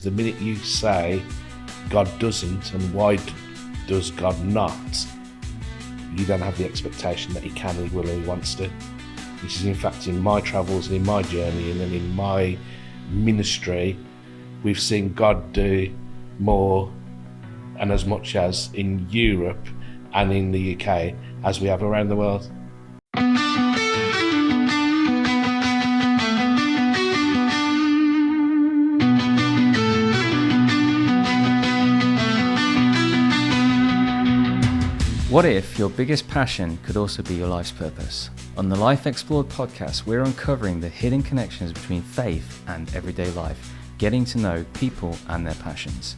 The minute you say God doesn't and why does God not, you don't have the expectation that he can, he will, and he wants to. This is in fact in my travels and in my journey and then in my ministry, we've seen God do more and as much as in Europe and in the UK as we have around the world. What if your biggest passion could also be your life's purpose? On the Life Explored podcast, we're uncovering the hidden connections between faith and everyday life, getting to know people and their passions.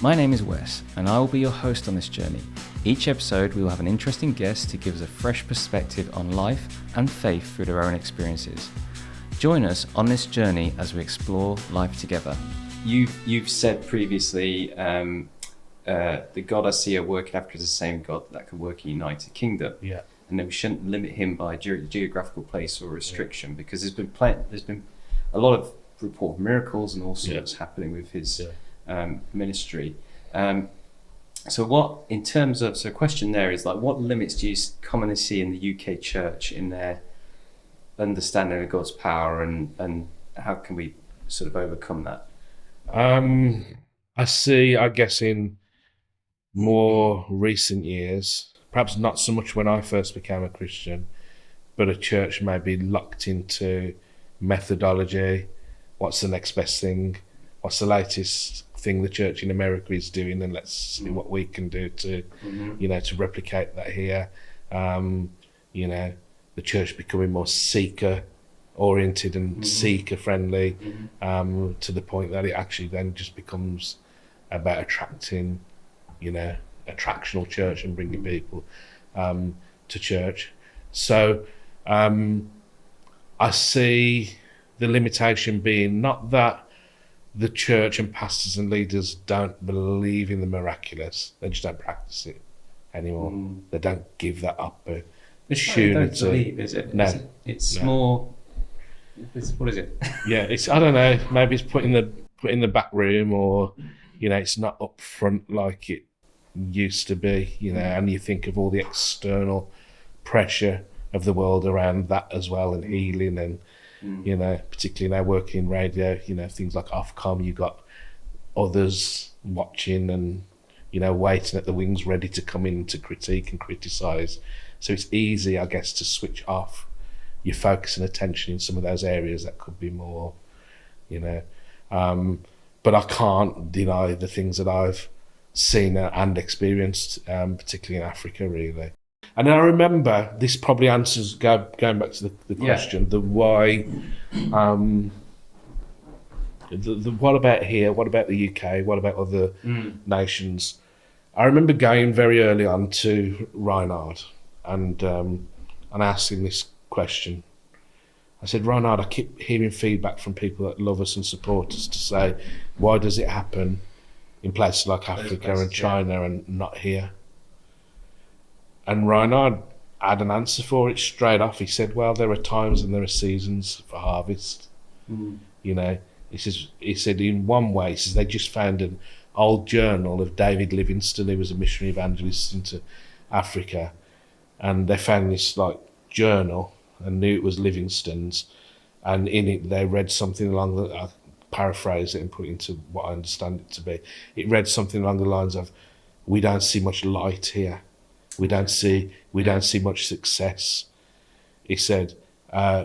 My name is Wes, and I will be your host on this journey. Each episode, we will have an interesting guest to give us a fresh perspective on life and faith through their own experiences. Join us on this journey as we explore life together. You've said previously, the God I see at work in Africa is the same God that can work in the United Kingdom. Yeah. And then we shouldn't limit him by geographical place or restriction, because there's been a lot of report of miracles and all sorts happening with his ministry. So what, in terms of, so a question there is like, what limits do you commonly see in the UK church in their understanding of God's power, and how can we sort of overcome that? I see, I guess in more recent years, perhaps not so much when I first became a Christian, but a church may be locked into methodology. What's the next best thing? What's the latest thing the church in America is doing? And let's see what we can do to, to replicate that here. The church becoming more seeker oriented and seeker friendly, to the point that it actually then just becomes about attracting, attractional church and bringing people to church. So I see the limitation being not that the church and pastors and leaders don't believe in the miraculous, they just don't practice it anymore. They don't give that up. It's not don't believe, is it? No. It's more, what is it? Yeah, it's, I don't know, maybe it's put in the back room, or it's not up front like it used to be, and you think of all the external pressure of the world around that as well, and healing, and particularly now working in radio, things like Ofcom, you've got others watching and waiting at the wings ready to come in to critique and criticize. So it's easy, I guess, to switch off your focus and attention in some of those areas that could be more, but I can't deny the things that I've seen and experienced, particularly in Africa, really. And then I remember, this probably answers, going back to the question, the why, the what about here, what about the UK, what about other nations? I remember going very early on to Reinhard and asked him this question. I said, Reinhard, I keep hearing feedback from people that love us and support us to say, why does it happen in places like Africa and China and not here? And Reinhard had an answer for it straight off. He said, well, there are times and there are seasons for harvest. He said in one way, he says they just found an old journal of David Livingstone, who was a missionary evangelist into Africa, and they found this journal and knew it was Livingstone's, and in it they read something along the, I'll paraphrase it and put it into what I understand it to be. It read something along the lines of, we don't see much light here. We don't see much success. He said,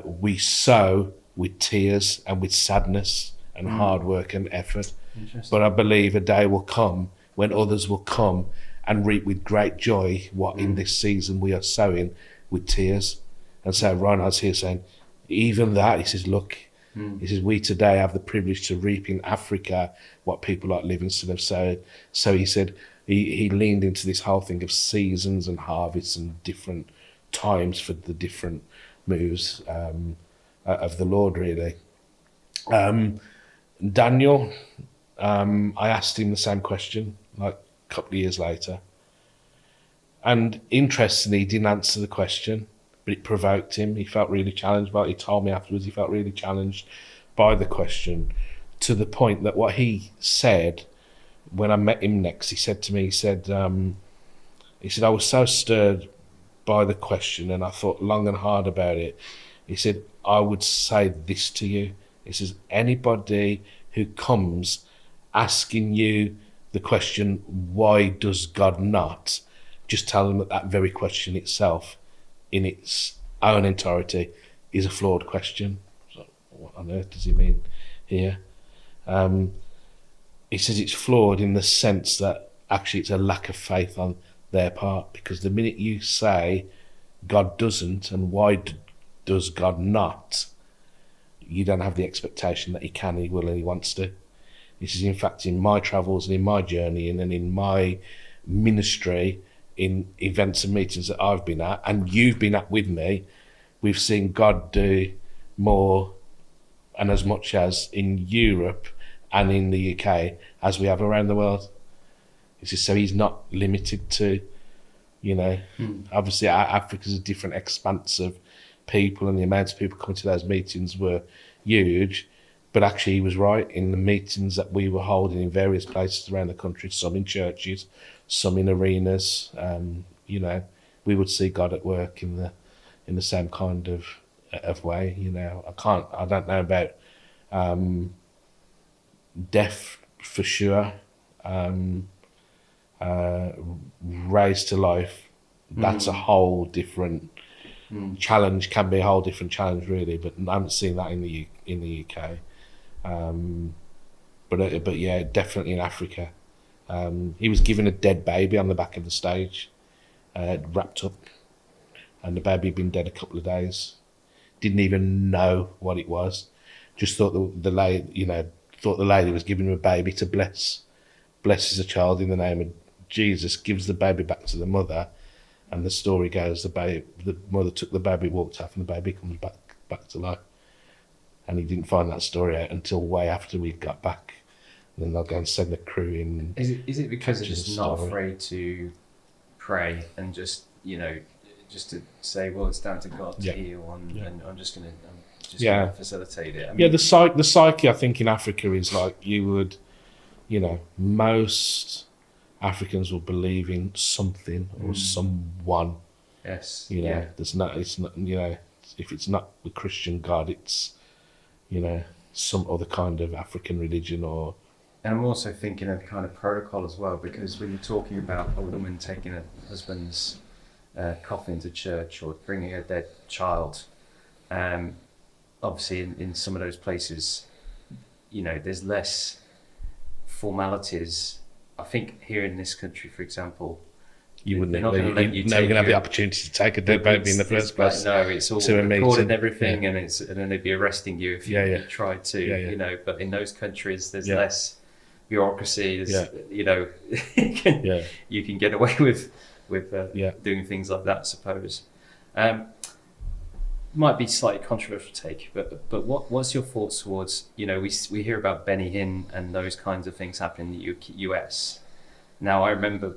we sow with tears and with sadness and hard work and effort. But I believe a day will come when others will come and reap with great joy what in this season we are sowing with tears. And so Reinhard's here saying, even that, he says, look, he says, we today have the privilege to reap in Africa what people like Livingstone have sowed. So he said, he leaned into this whole thing of seasons and harvests and different times for the different moves of the Lord, really. Daniel, I asked him the same question a couple of years later. And interestingly, he didn't answer the question, but it provoked him. He felt really challenged by it. He told me afterwards he felt really challenged by the question to the point that what he said when I met him next, he said to me, he said, I was so stirred by the question, and I thought long and hard about it. He said, I would say this to you. He says, anybody who comes asking you the question, why does God not? Just tell them that very question itself, in its own entirety, is a flawed question. So what on earth does he mean here? He says it's flawed in the sense that actually it's a lack of faith on their part, because the minute you say God doesn't and why does God not, you don't have the expectation that he can, he will, and he wants to. He says, in fact, in my travels and in my journey and in my ministry, in events and meetings that I've been at and you've been at with me, we've seen God do more and as much as in Europe and in the UK as we have around the world. He says, so he's not limited to, obviously Africa's a different expanse of people, and the amount of people coming to those meetings were huge. But actually he was right. In the meetings that we were holding in various places around the country, some in churches, some in arenas, we would see God at work in the same kind of way. I don't know about death for sure. Raised to life, that's a whole different challenge, can be a whole different challenge really, but I haven't seen that in the UK. But yeah, definitely in Africa. He was given a dead baby on the back of the stage, wrapped up, and the baby had been dead a couple of days. Didn't even know what it was. Just thought the lady was giving him a baby to blesses a child in the name of Jesus, gives the baby back to the mother, and the story goes the mother took the baby, walked off, and the baby comes back to life. And he didn't find that story out until way after we got back. And then they'll go and send the crew in. Is it because they're just not afraid to pray and just to say, well, it's down to God to heal, and I'm just going to facilitate it. I mean, the psyche I think in Africa is like you would, most Africans will believe in something or someone. Yes. It's not, if it's not the Christian God, it's, some other kind of African religion or. And I'm also thinking of kind of protocol as well, because when you're talking about a woman taking a husband's coffin to church or bringing a dead child, obviously in some of those places, there's less formalities. I think here in this country, for example, you're never going to have the opportunity to take a dead baby in the first place. No, it's all recorded and everything, and then they'd be arresting you if you tried to, But in those countries, there's less bureaucracy. You can get away with doing things like that, I suppose. Might be slightly controversial take, but what's your thoughts towards, we hear about Benny Hinn and those kinds of things happening in the US. Now I remember,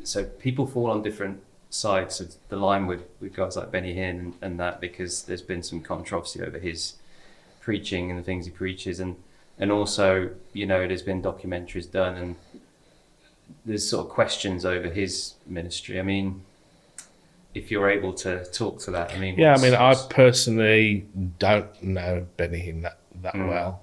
so people fall on different sides of the line with guys like Benny Hinn and that, because there's been some controversy over his preaching and the things he preaches, and also, there's been documentaries done and there's sort of questions over his ministry. I mean, if you're able to talk to that, I personally don't know Benny Hinn that well.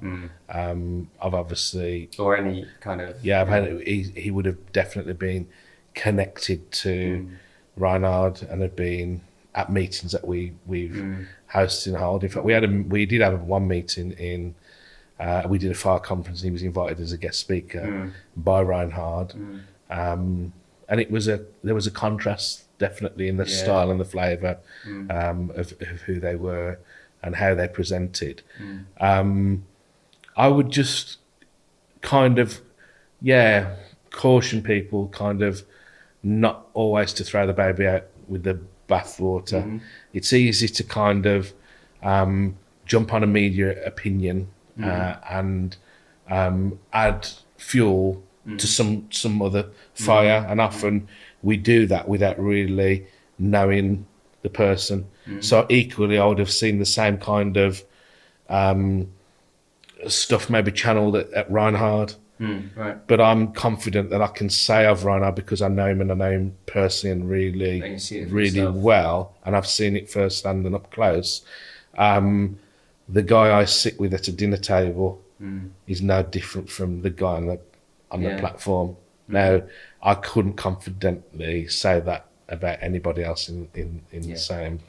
I've obviously, or any kind of he would have definitely been connected to Reinhard and had been at meetings that we've hosted and held. In fact, we did have one meeting in. We did a fire conference. And he was invited as a guest speaker by Reinhard, and there was a contrast definitely in the style and the flavour of who they were and how they presented. I would just kind of caution people kind of not always to throw the baby out with the bathwater. It's easy to kind of jump on a media opinion and add fuel to some other fire, and often we do that without really knowing the person. So equally, I would have seen the same kind of stuff maybe channeled at Reinhard. Right. But I'm confident that I can say of Reinhard because I know him and I know him personally and really well, and I've seen it firsthand and up close. The guy I sit with at a dinner table is no different from the guy on the platform. Now, I couldn't confidently say that about anybody else in the same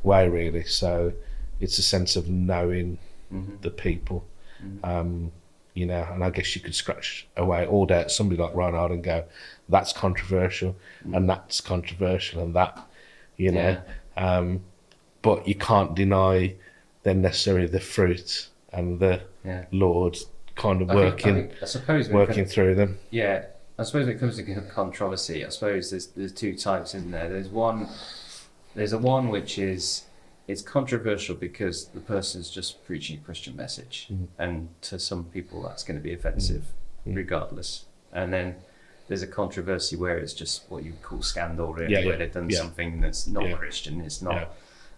way, really. So it's a sense of knowing the people. You know, and I guess you could scratch away all day at somebody like Reinhard and go, that's controversial, and that's controversial, and that, you know. But you can't deny then necessarily the fruit and the Lord kind of working through them. Yeah, I suppose when it comes to controversy, I suppose there's two types, isn't there? There's a one which is, it's controversial because the person's just preaching a Christian message, and to some people that's going to be offensive regardless. And then there's a controversy where it's just what you call scandal, really, where they've done something that's not Christian. It's not,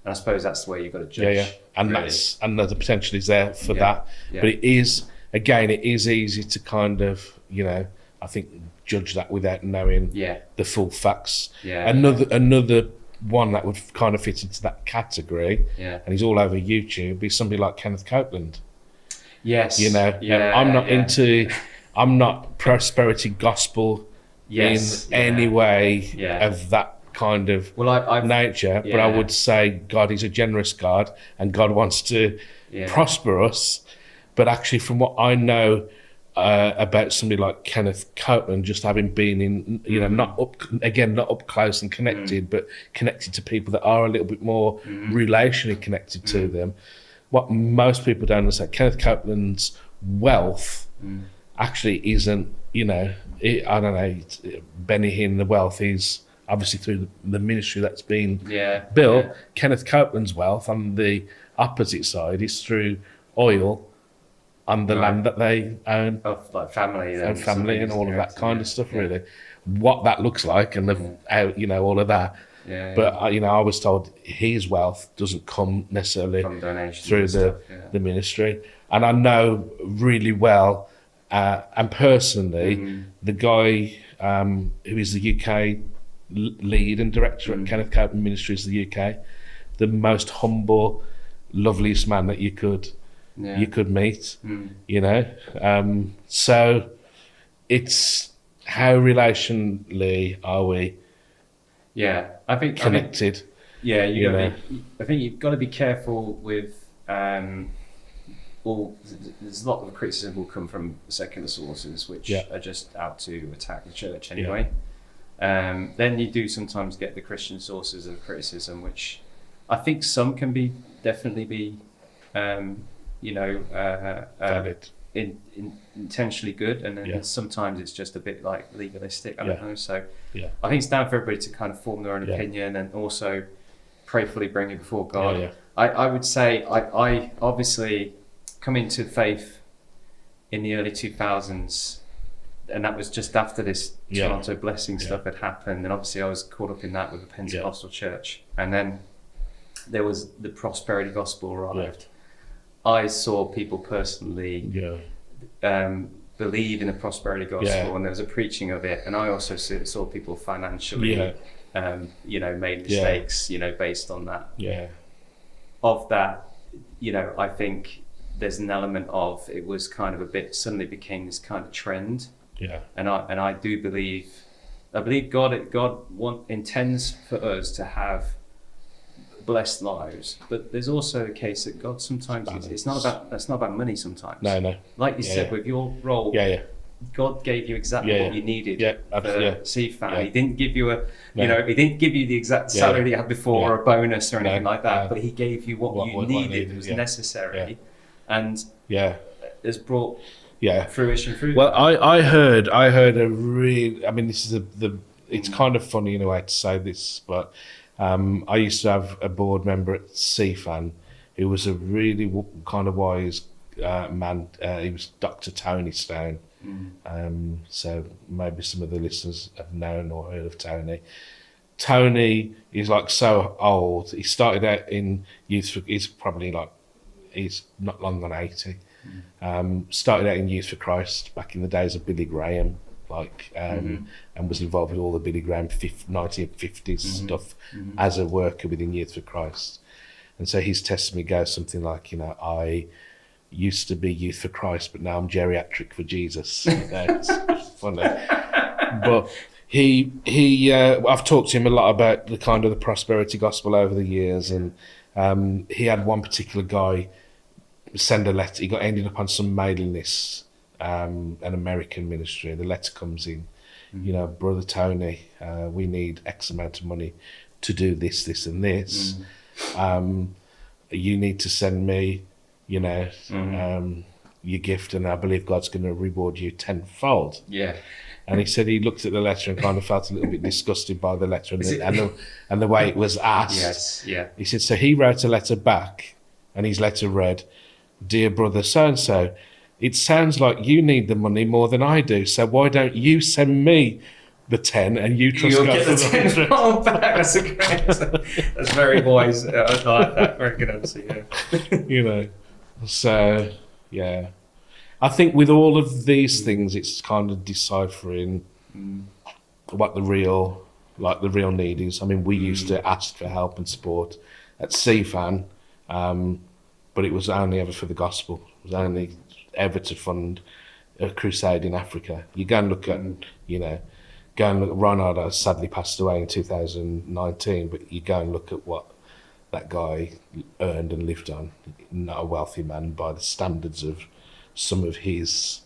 and I suppose that's the way you've got to judge. And really. And the potential is there for that. But it is easy to kind of, you know, I think judge that without knowing the full facts. Another one that would kind of fit into that category, and he's all over YouTube, be somebody like Kenneth Copeland. Yes. You know, I'm not prosperity gospel in any way of that kind of nature, but I would say God is a generous God and God wants to prosper us. But actually, from what I know about somebody like Kenneth Copeland, just having been in, you know, not up close and connected, but connected to people that are a little bit more relationally connected to them. What most people don't understand, Kenneth Copeland's wealth actually isn't, you know, I don't know, Benny Hinn, the wealth is obviously through the ministry that's been built. Kenneth Copeland's wealth on the opposite side is through oil on the land that they own, of like family and all of that kind of stuff. Really, what that looks like and you know, all of that. But you know, I was told his wealth doesn't come necessarily from donations through the ministry, and I know really well and personally the guy who is the UK lead and director at Kenneth Copeland Ministries, the UK, the most humble, loveliest man that you could meet, you know. So it's how relationally are we I think connected. I think you've got to be careful with there's a lot of criticism will come from secular sources which are just out to attack the church anyway. Then you do sometimes get the Christian sources of criticism, which I think some can definitely be intentionally good, and then sometimes it's just a bit like legalistic. I don't know. So I think it's down for everybody to kind of form their own opinion and also prayerfully bring it before God. I would say I obviously come into faith in the early 2000s, and that was just after this Toronto blessing stuff had happened, and obviously I was caught up in that with the Pentecostal church, and then there was the prosperity gospel arrived. I saw people personally believe in the prosperity gospel, and there was a preaching of it, and I also saw people financially made mistakes based on that. Of that, I think there's an element of it was kind of a bit suddenly became this kind of trend. And I do believe God intends for us to have blessed lives, but there's also a case that God sometimes that's not about money sometimes. No. Like you said with your role, God gave you exactly what you needed for CFAN. He didn't give you he didn't give you the exact salary you had before or a bonus or anything like that, but he gave you what you needed. It was necessary, and has brought fruition through. Well, I heard a really, I mean, this is it's kind of funny in a way to say this, but I used to have a board member at CFAN who was a really kind of wise man. He was Dr. Tony Stone. So maybe some of the listeners have known or heard of Tony. Tony is like so old. He started out in youth. He's not long on 80. Started out in Youth for Christ back in the days of Billy Graham, and was involved with all the Billy Graham 1950s stuff as a worker within Youth for Christ. And so his testimony goes something like, I used to be Youth for Christ, but now I'm geriatric for Jesus. It's funny. But I've talked to him a lot about the kind of the prosperity gospel over the years, and he had one particular guy send a letter. He ended up on some mailing list, an American ministry. The letter comes in, Brother Tony, we need X amount of money to do this, this, and this. You need to send me, your gift, and I believe God's going to reward you tenfold. Yeah. And he said he looked at the letter and kind of felt a little bit disgusted by the letter and the way it was asked. Yes, yeah. He said, so he wrote a letter back, and his letter read, Dear brother so-and-so, it sounds like you need the money more than I do, so why don't you send me the 10 and you trust You'll God get for the 10 pound back. That's that's very wise. I like that. Very good answer, yeah. So, yeah. I think with all of these things, it's kind of deciphering what the real need is. I mean, we used to ask for help and support at CFAN, but it was only ever for the gospel. It was only ever to fund a crusade in Africa. You go and look at, Reinhard sadly passed away in 2019, but you go and look at what that guy earned and lived on. Not a wealthy man by the standards of some of his,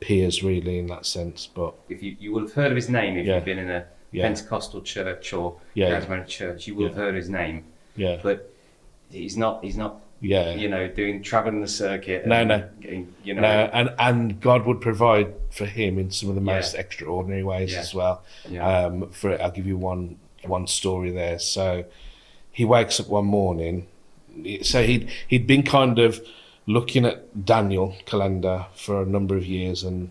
peers, really, in that sense. But if you would have heard of his name if you've been in a Pentecostal church or charismatic church, you would have heard of his name. Yeah. But he's not. Traveling the circuit. No. Getting, No, and God would provide for him in some of the most extraordinary ways as well. Yeah. I'll give you one story there. So he wakes up one morning. So he'd been kind of looking at Daniel calendar for a number of years and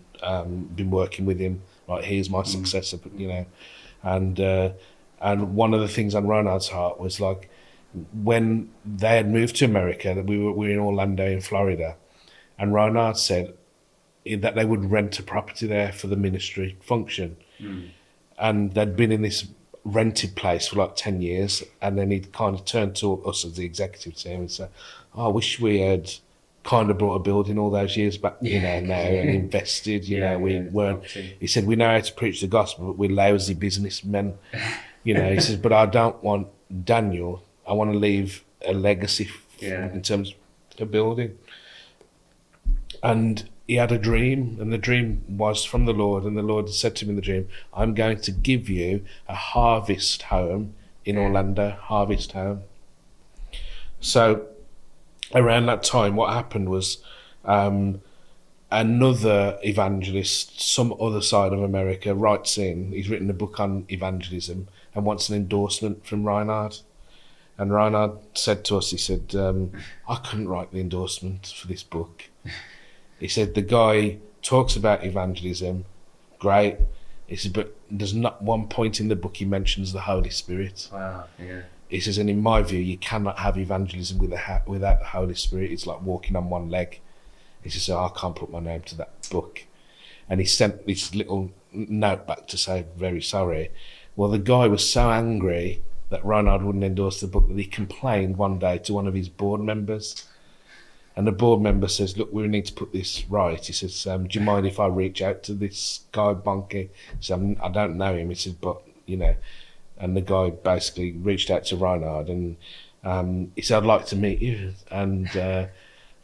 been working with him. Right, here's my successor, and one of the things on Ronald's heart was like when they had moved to America, that we were in Orlando in Florida, and Ronald said that they would rent a property there for the ministry function, and they'd been in this rented place for like 10 years, and then he'd kind of turned to us as the executive team and said, I wish we had kind of brought a building all those years back, now, and invested, we weren't, he said, we know how to preach the gospel, but we're lousy businessmen, he says, but I don't want Daniel, I want to leave a legacy in terms of a building. And he had a dream, and the dream was from the Lord, and the Lord said to him in the dream, I'm going to give you a harvest home in Orlando, harvest home. So around that time, what happened was another evangelist, some other side of America, writes in, he's written a book on evangelism and wants an endorsement from Reinhard. And Reinhard said to us, he said, I couldn't write the endorsement for this book. He said, the guy talks about evangelism, great. He said, but there's not one point in the book he mentions the Holy Spirit. Wow, yeah. He says, and in my view, you cannot have evangelism without the Holy Spirit. It's like walking on one leg. He says, I can't put my name to that book. And he sent this little note back to say, very sorry. Well, the guy was so angry that Reinhard wouldn't endorse the book that he complained one day to one of his board members. And the board member says, look, we need to put this right. He says, do you mind if I reach out to this guy, Bonke? He said, I don't know him. He said, but, and the guy basically reached out to Reinhard and he said, I'd like to meet you. And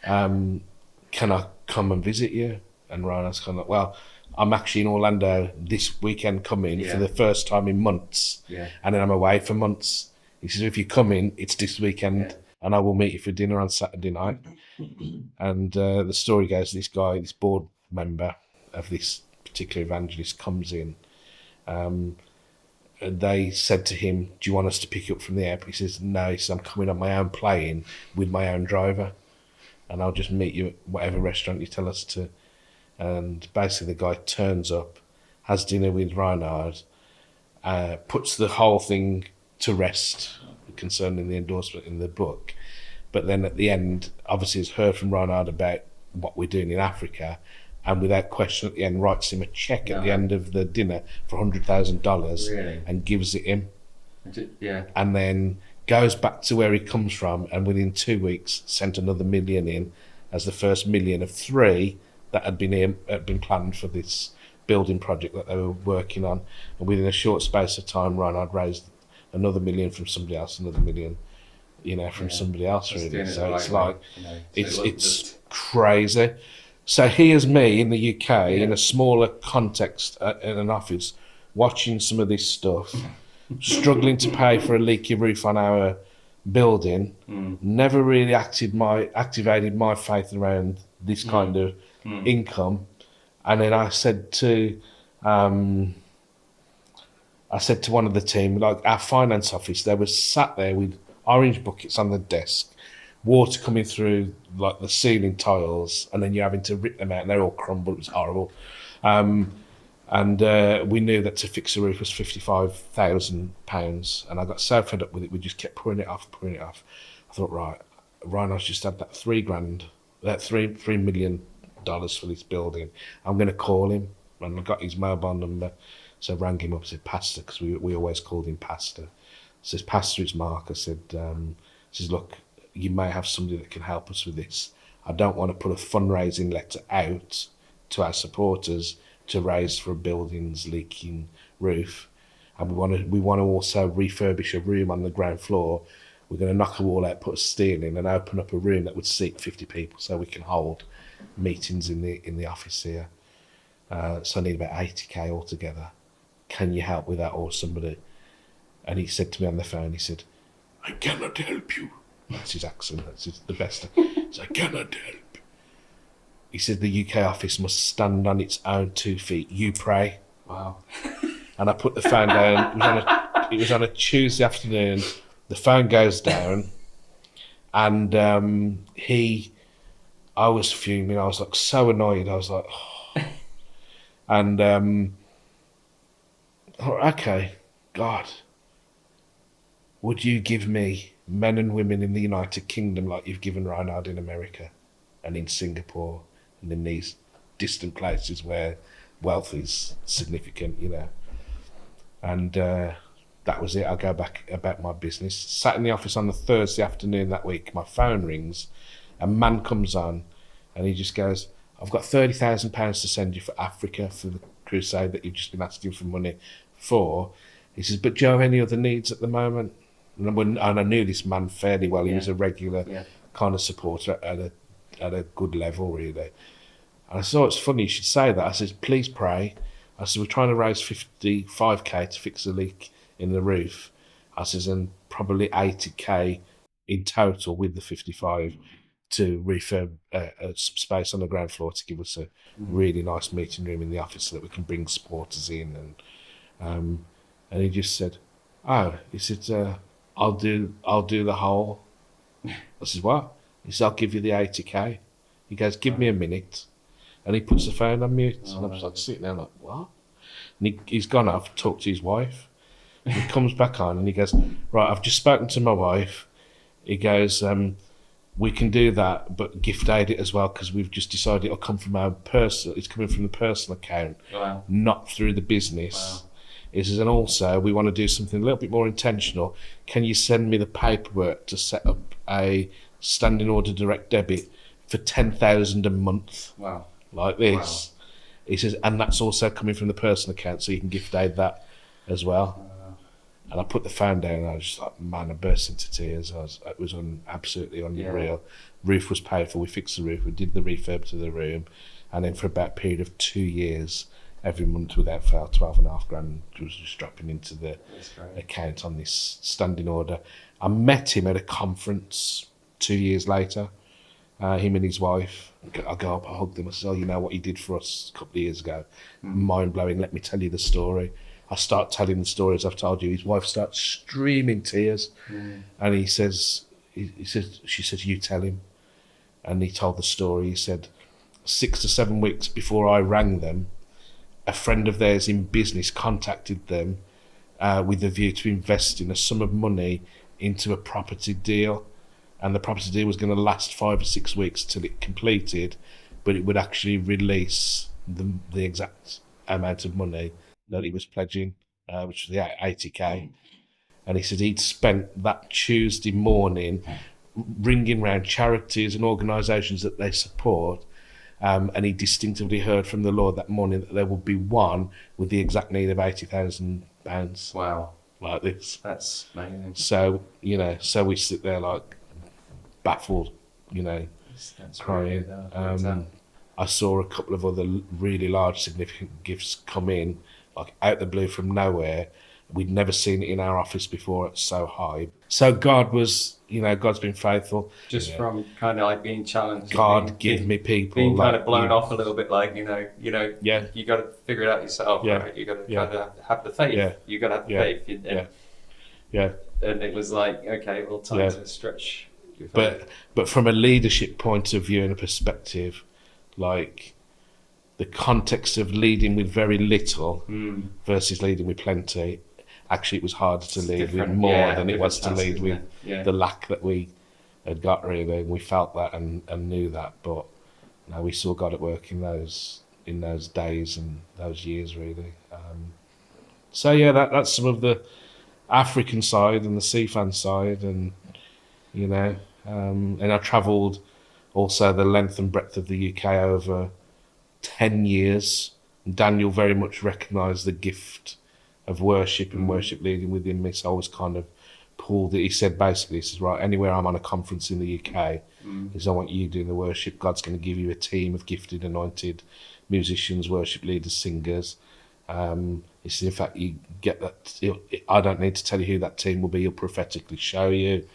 can I come and visit you? And Reinhard's kind of like, well, I'm actually in Orlando this weekend coming for the first time in months. Yeah. And then I'm away for months. He says, if you come in, it's this weekend and I will meet you for dinner on Saturday night. And the story goes, this guy, this board member of this particular evangelist comes in. And they said to him, do you want us to pick you up from the airport? He says, no, he says, I'm coming on my own plane with my own driver. And I'll just meet you at whatever restaurant you tell us to. And basically the guy turns up, has dinner with Reinhard, puts the whole thing to rest concerning the endorsement in the book. But then at the end, obviously has heard from Reinhard about what we're doing in Africa, and without question at the end writes him a check at the end of the dinner for $100,000 Really? and gives it him. Yeah. And then goes back to where he comes from, and within 2 weeks sent another $1 million in as the first $1 million of 3 that had been planned for this building project that they were working on. And within a short space of time, Reinhard raised another $1 million from somebody else, another $1 million, from somebody else, really. So it's like, it's crazy. So here's me in the UK in a smaller context in an office, watching some of this stuff, struggling to pay for a leaky roof on our building. Never really activated my faith around this kind of income. And then I said to one of the team, like our finance office, they were sat there with orange buckets on the desk, water coming through like the ceiling tiles, and then you're having to rip them out and they're all crumbled. It was horrible. And we knew that to fix the roof was £55,000, and I got so fed up with it, we just kept putting it off. I thought, right, Reinhardt's just had that $3 million for this building. I'm going to call him, and I got his mobile number, so I rang him up and said, Pastor, because we always called him Pastor. I says, Pastor, it's Mark. I said, look, you may have somebody that can help us with this. I don't want to put a fundraising letter out to our supporters to raise for a building's leaking roof, and we want to also refurbish a room on the ground floor. We're going to knock a wall out, put a steel in, and open up a room that would seat 50 people, so we can hold meetings in the office here. So I need about 80k altogether. Can you help with that, or somebody? And he said to me on the phone, he said, I cannot help you. That's his accent, the best. He said, I cannot help. He said the UK office must stand on its own 2 feet. You pray. Wow. And I put the phone down. It was on a Tuesday afternoon. The phone goes down, and I was fuming. I was like so annoyed. I was like, oh. And okay, God, would you give me men and women in the United Kingdom like you've given Reinhard in America and in Singapore and in these distant places where wealth is significant, And that was it. I go back about my business. Sat in the office on the Thursday afternoon that week, my phone rings, a man comes on and he just goes, I've got £30,000 to send you for Africa for the crusade that you've just been asking for money for. He says, but do you have any other needs at the moment? And I knew this man fairly well. He was a regular kind of supporter at a good level, really. And I thought it's funny you should say that. I said, please pray. I said, we're trying to raise 55k to fix a leak in the roof. I said, and probably 80k in total with the 55 to refurb some space on the ground floor to give us a really nice meeting room in the office so that we can bring supporters in. And he just said, he said, I'll do the whole. I said, what? He said, I'll give you the 80k. He goes, give me a minute. And he puts the phone on mute. And I was like sitting there like, what? And he's gone off, talked to his wife. He comes back on and he goes, right, I've just spoken to my wife. He goes, we can do that, but gift aid it as well, because we've just decided it'll come from it's coming from the personal account, not through the business. He says, and also we want to do something a little bit more intentional. Can you send me the paperwork to set up a standing order direct debit for 10,000 a month? Wow. Like this. Wow. He says, and that's also coming from the personal account, so you can gift aid that as well. And I put the phone down and I was just like, man, I burst into tears. It was absolutely unreal. Roof was paid for. We fixed the roof. We did the refurb to the room. And then for about a period of 2 years, every month without fail, 12.5 grand was just dropping into the account on this standing order. I met him at a conference 2 years later, him and his wife. I go up, I hugged them. I said, you know what he did for us a couple of years ago? Mind blowing. Let me tell you the story. I start telling the stories I've told you. His wife starts streaming tears. And she says, you tell him. And he told the story. He said, 6 to 7 weeks before I rang them, a friend of theirs in business contacted them with a view to investing a sum of money into a property deal and the property deal was going to last 5 or 6 weeks till it completed, but it would actually release the exact amount of money that he was pledging, which was the 80k. And he said he'd spent that Tuesday morning ringing round charities and organisations that they support, and he distinctively heard from the Lord that morning that there would be one with the exact need of £80,000. Wow. Like this. That's amazing. So, so we sit there like baffled, That's crying. Really I saw a couple of other really large, significant gifts come in, like out the blue from nowhere. We'd never seen it in our office before. It's so high. So God was, God's been faithful. Just from kind of like being challenged. God give me people. Being kind of blown off a little bit, like, you Yeah. You got to figure it out yourself, Yeah. right? You got to Yeah. kind of have the faith. Yeah. You got to have the Yeah. faith. Yeah. And it was like, okay, well, time Yeah. to stretch your faith. But from a leadership point of view and a perspective, like the context of leading with very little versus leading with plenty, actually it was harder to lead with more than it was to lead with the lack that we had got, really. We felt that and knew that, but no, we saw God at work in those days and those years, really. So yeah, that's some of the African side and the CFAN side, and and I travelled also the length and breadth of the UK over 10 years. Daniel very much recognised the gift of worship and worship leading within me, so I was kind of pulled it. He said, right, anywhere I'm on a conference in the UK, is I want you doing the worship. God's going to give you a team of gifted, anointed musicians, worship leaders, singers. He said, in fact, you get that. I don't need to tell you who that team will be. He'll prophetically show you.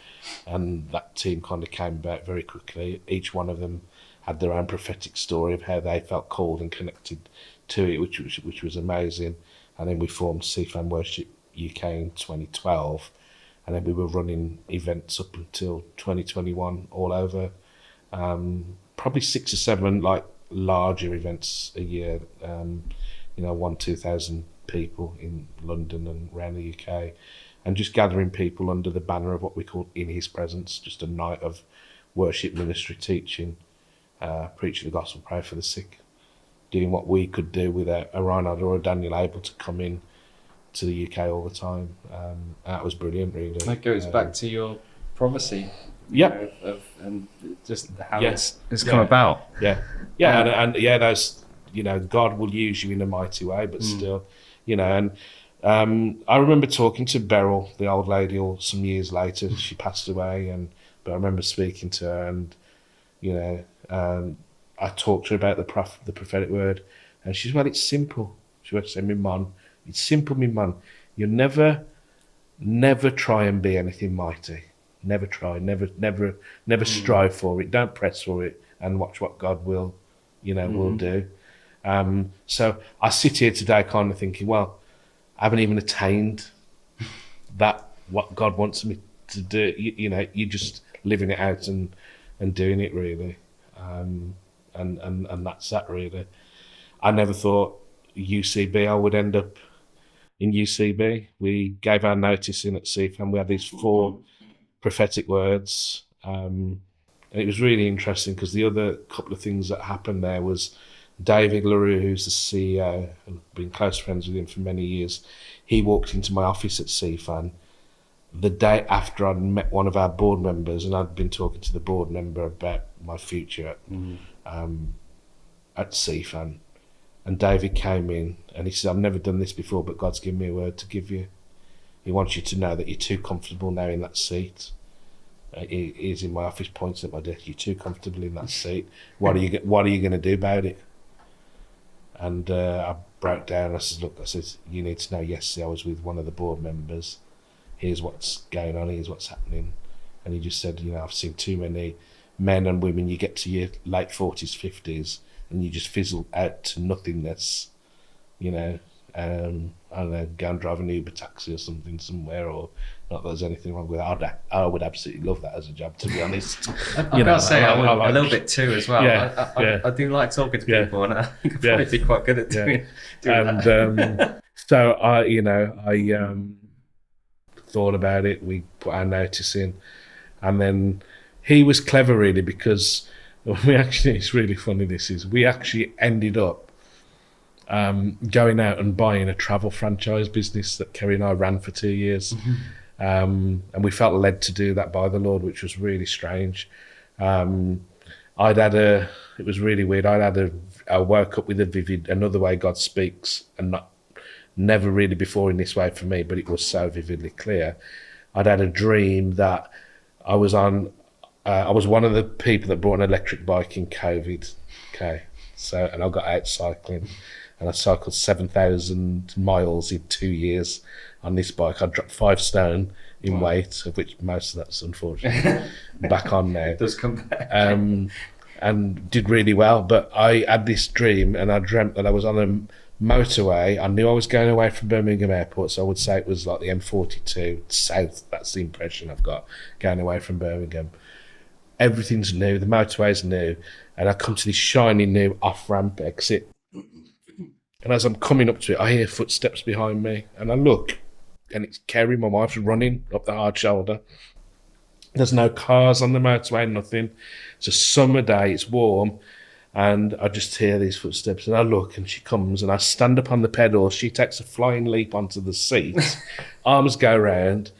And that team kind of came about very quickly. Each one of them had their own prophetic story of how they felt called and connected to it, which was amazing. And then we formed CFAN Worship UK in 2012, and then we were running events up until 2021 all over. Probably 6 or 7 like larger events a year. 2,000 people in London and around the UK, and just gathering people under the banner of what we call In His Presence, just a night of worship, ministry, teaching, preaching the gospel, pray for the sick, doing what we could do without a Reinhard or a Daniel able to come in to the UK all the time. That was brilliant, really. That goes back to your prophecy. And just how it's come about. Those, God will use you in a mighty way, but still, and I remember talking to Beryl, the old lady, some years later. She passed away, but I remember speaking to her, and I talked to her about the prophetic word, and she said, well, it's simple. She would say, "Me man, it's simple, me man. You never try and be anything mighty. Never try, never strive for it. Don't press for it, and watch what God will do." So I sit here today kind of thinking, well, I haven't even attained that, what God wants me to do. You're just living it out and doing it, really. And that's that, really. I never thought UCB, I would end up in UCB. We gave our notice in at CFAN. We had these 4 prophetic words. And it was really interesting because the other couple of things that happened there was David LaRue, who's the CEO, I've been close friends with him for many years. He walked into my office at CFAN the day after I'd met one of our board members, and I'd been talking to the board member about my future at CFAN. And David came in and he said, I've never done this before, but God's given me a word to give you. He wants you to know that you're too comfortable now in that seat. He's in my office, pointing at my desk. You're too comfortable in that seat. What are you going to do about it? And I broke down. I said, look, you need to know, yesterday I was with one of the board members. Here's what's going on. Here's what's happening. And he just said, I've seen too many men and women. You get to your late 40s, 50s, and you just fizzle out to nothingness. I don't know, go and drive an Uber taxi or something somewhere, or not that there's anything wrong with that. I would absolutely love that as a job, to be honest. I've got to say, I would a little bit too as well. I do like talking to people, and I think I'd probably be quite good at doing that. So I thought about it. We put our notice in, and then he was clever really, because it's really funny, we actually ended up going out and buying a travel franchise business that Kerry and I ran for 2 years. And we felt led to do that by the Lord, which was really strange. It was really weird. I woke up with another way God speaks, and never really before in this way for me, but it was so vividly clear. I'd had a dream that I was one of the people that brought an electric bike in COVID. Okay. So, and I got out cycling, and I cycled 7,000 miles in 2 years on this bike. I dropped 5 stone in weight, of which most of that's unfortunately back on now. It does come back. And did really well. But I had this dream, and I dreamt that I was on a motorway. I knew I was going away from Birmingham Airport, so I would say it was like the M42 south. That's the impression I've got, going away from Birmingham. Everything's new, the motorway's new, and I come to this shiny new off-ramp exit. And as I'm coming up to it, I hear footsteps behind me, and I look, and it's Kerry, my wife's running up the hard shoulder. There's no cars on the motorway, nothing. It's a summer day, it's warm, and I just hear these footsteps, and I look, and she comes, and I stand up on the pedal. She takes a flying leap onto the seat, arms go round,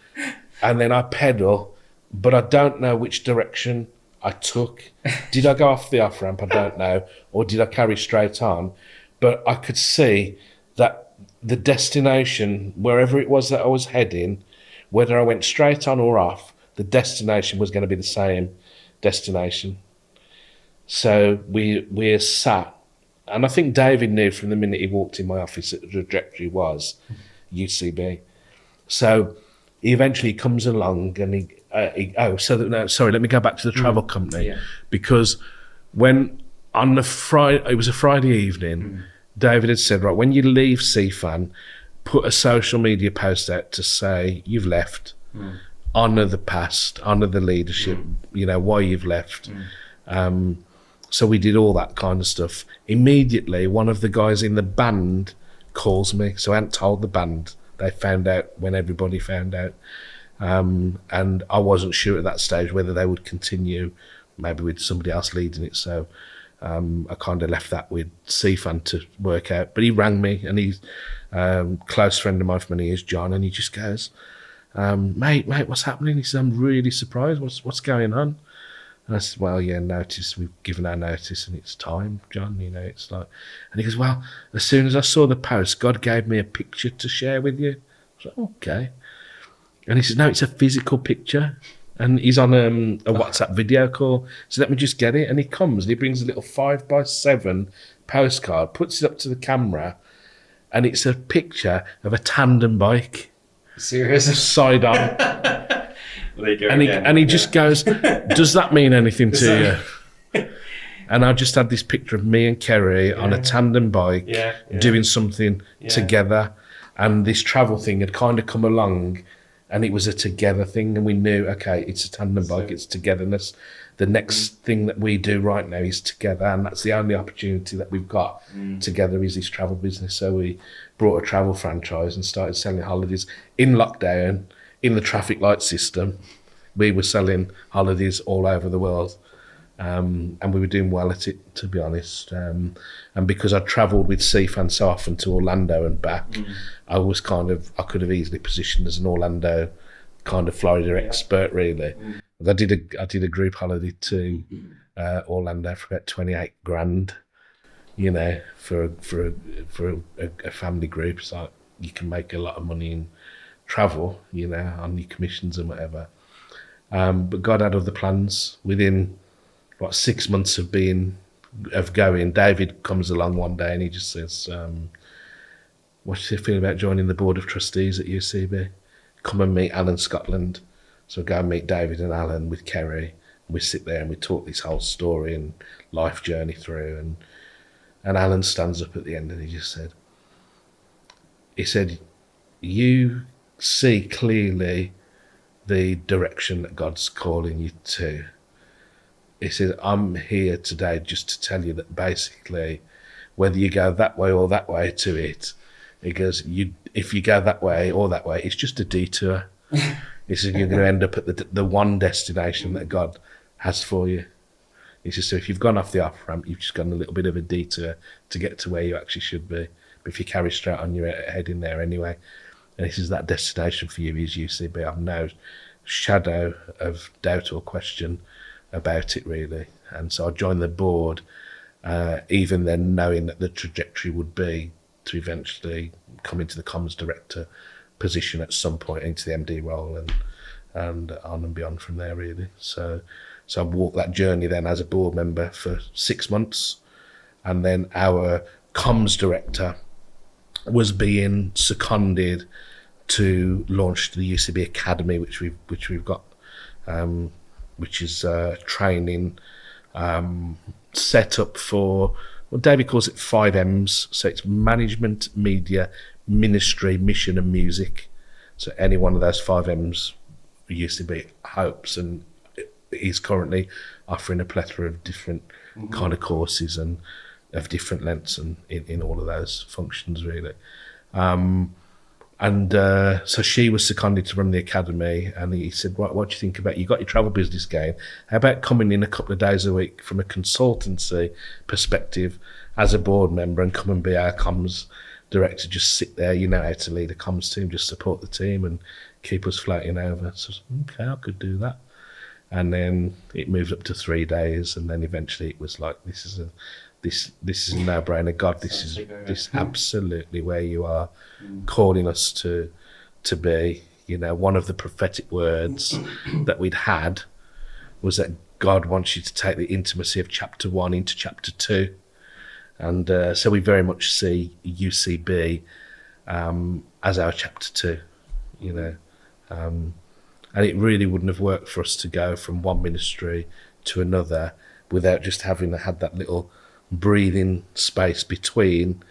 and then I pedal, but I don't know which direction I took. Did I go off the off-ramp? I don't know. Or did I carry straight on? But I could see that the destination, wherever it was that I was heading, whether I went straight on or off, the destination was going to be the same destination. So we sat, and I think David knew from the minute he walked in my office that the trajectory was UCB. So he eventually comes along, and let me go back to the travel company, because when on the Friday, it was a Friday evening, David had said, right, when you leave CFAN, put a social media post out to say you've left, honour the past, honour the leadership, why you've left. So we did all that kind of stuff. Immediately, one of the guys in the band calls me. So I hadn't told the band. They found out when everybody found out. And I wasn't sure at that stage whether they would continue, maybe with somebody else leading it. So I kind of left that with CFAN to work out. But he rang me, and he's a close friend of mine for many years, John, and he just goes, mate, what's happening? He said, I'm really surprised. What's going on? And I said, well, yeah, we've given our notice, and it's time, John, it's like. And he goes, well, as soon as I saw the post, God gave me a picture to share with you. I was like, okay. And he says, no, it's a physical picture. And he's on a WhatsApp video call. So let me just get it. And he comes, and he brings a little 5x7 postcard, puts it up to the camera, and it's a picture of a tandem bike. Serious? Side on. And he just goes, does that mean anything to you? And I just had this picture of me and Kerry on a tandem bike doing something together. And this travel thing had kind of come along, and it was a together thing. And we knew, okay, it's a tandem bike, it's togetherness. The next thing that we do right now is together. And that's the only opportunity that we've got together, is this travel business. So we brought a travel franchise and started selling holidays in lockdown, in the traffic light system. We were selling holidays all over the world, and we were doing well at it, to be honest. And because I travelled with CFAN so often to Orlando and back, I could have easily positioned as an Orlando kind of Florida expert, really. I did a group holiday to Orlando for about 28 grand, for a family group. So you can make a lot of money in travel, on your commissions and whatever. But God had other plans. Within 6 months of going, David comes along one day and he just says, what do you feel about joining the board of trustees at UCB? Come and meet Alan Scotland. So I go and meet David and Alan with Kerry, and we sit there and we talk this whole story and life journey through, and Alan stands up at the end and he said, you see clearly the direction that God's calling you to. He said, I'm here today just to tell you that basically, whether you go that way or that way to it, he goes, if you go that way or that way, it's just a detour. He said, you're going to end up at the one destination that God has for you. It's just, so if you've gone off the off-ramp, you've just gone a little bit of a detour to get to where you actually should be. But if you carry straight on, you're heading there anyway. And this is that destination for you is UCB. I've no shadow of doubt or question about it, really. And so I joined the board, even then knowing that the trajectory would be to eventually come into the comms director position at some point, into the MD role, and on and beyond from there, really. So I walked that journey then as a board member for 6 months, and then our comms director was being seconded to launch the UCB Academy, which we've got, which is training set up for, well, David calls it 5 M's. So it's management, media, ministry, mission, and music. So any one of those 5 M's, UCB hopes and is currently offering a plethora of different kind of courses and of different lengths and in all of those functions, really. So she was seconded to run the academy, and he said, what do you think about, you got your travel business going, how about coming in a couple of days a week from a consultancy perspective as a board member and come and be our comms director, just sit there, you know how to lead a comms team, just support the team and keep us floating over. So okay, I could do that. And then it moved up to 3 days, and then eventually it was like, this is a no-brainer. God, this is absolutely where you are calling us to be. You know, one of the prophetic words that we'd had was that God wants you to take the intimacy of chapter 1 into chapter 2. And so we very much see UCB as our chapter 2, you know. And it really wouldn't have worked for us to go from one ministry to another without just having had that little breathing space between,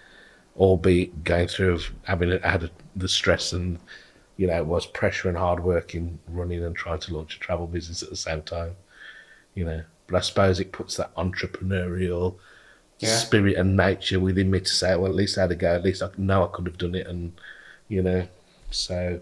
albeit going through having had the stress and, you know, it was pressure and hard work in running and trying to launch a travel business at the same time, you know. But I suppose it puts that entrepreneurial spirit and nature within me to say, well, at least I had a go, at least I know I could have done it, and, you know. So,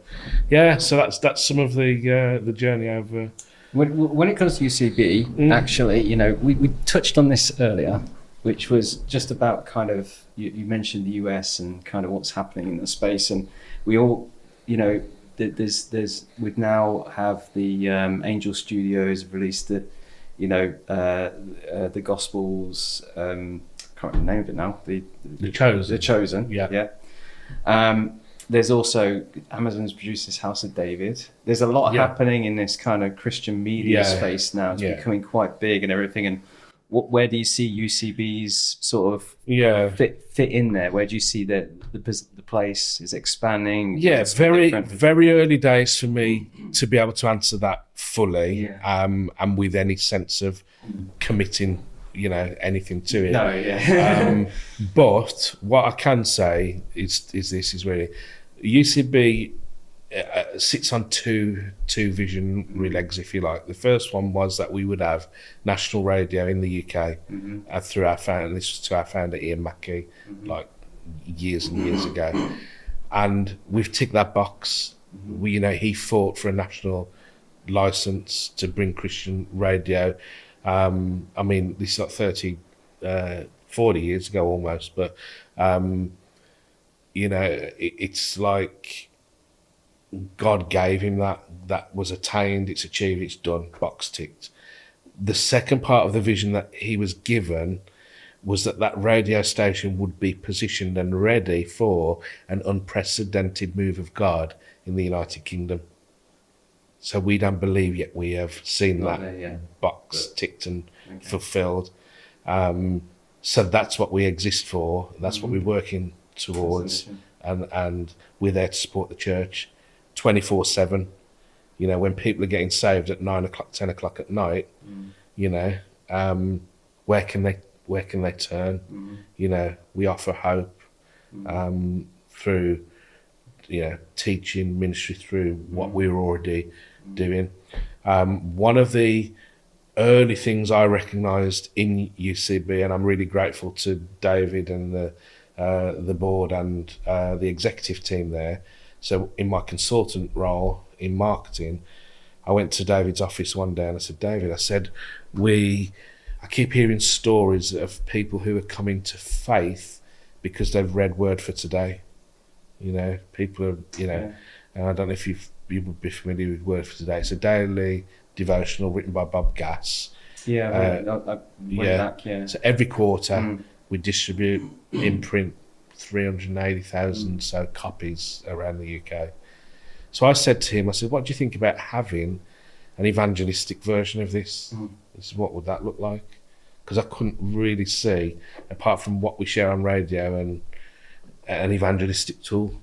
yeah, so that's some of the journey over. When it comes to UCB, actually, you know, we touched on this earlier, which was just about kind of, you mentioned the US and kind of what's happening in the space, and we all, you know, we now have the Angel Studios released the, you know, the Gospels, can't remember the name of it now, the Chosen, yeah. There's also, Amazon's produced this House of David. There's a lot happening in this kind of Christian media space now. It's becoming quite big and everything. And where do you see UCB's sort of fit in there? Where do you see the place is expanding? Yeah, very early days for me to be able to answer that fully, and with any sense of committing, you know, anything to it. No, but what I can say is really UCB sits on two visionary legs, if you like. The first one was that we would have national radio in the UK through our founder. This was to our founder Ian Mackey, like years and years ago, and we've ticked that box. We, you know, he fought for a national license to bring Christian radio. I mean, this is like 30, 40 years ago almost, but you know, it's like God gave him that was attained, it's achieved, it's done, box ticked. The second part of the vision that he was given was that radio station would be positioned and ready for an unprecedented move of God in the United Kingdom. So we don't believe yet we have seen box ticked and fulfilled. So that's what we exist for. That's what we're working towards, and we're there to support the church 24/7. You know, when people are getting saved at 9 o'clock, 10 o'clock at night, you know, where can they turn? You know, we offer hope through, you know, teaching, ministry, through what we're already doing. One of the early things I recognised in UCB, and I'm really grateful to David and the board and the executive team there. So in my consultant role in marketing, I went to David's office one day and I said, David, I said, I keep hearing stories of people who are coming to faith because they've read Word for Today. You know, people are, you know, and I don't know if you would be familiar with Word for Today. It's a daily devotional written by Bob Gass. I went back. So every quarter we distribute in print 380,000 so copies around the UK. So I said to him, I said, what do you think about having an evangelistic version of this? He said, what would that look like? Because I couldn't really see, apart from what we share on radio, and an evangelistic tool.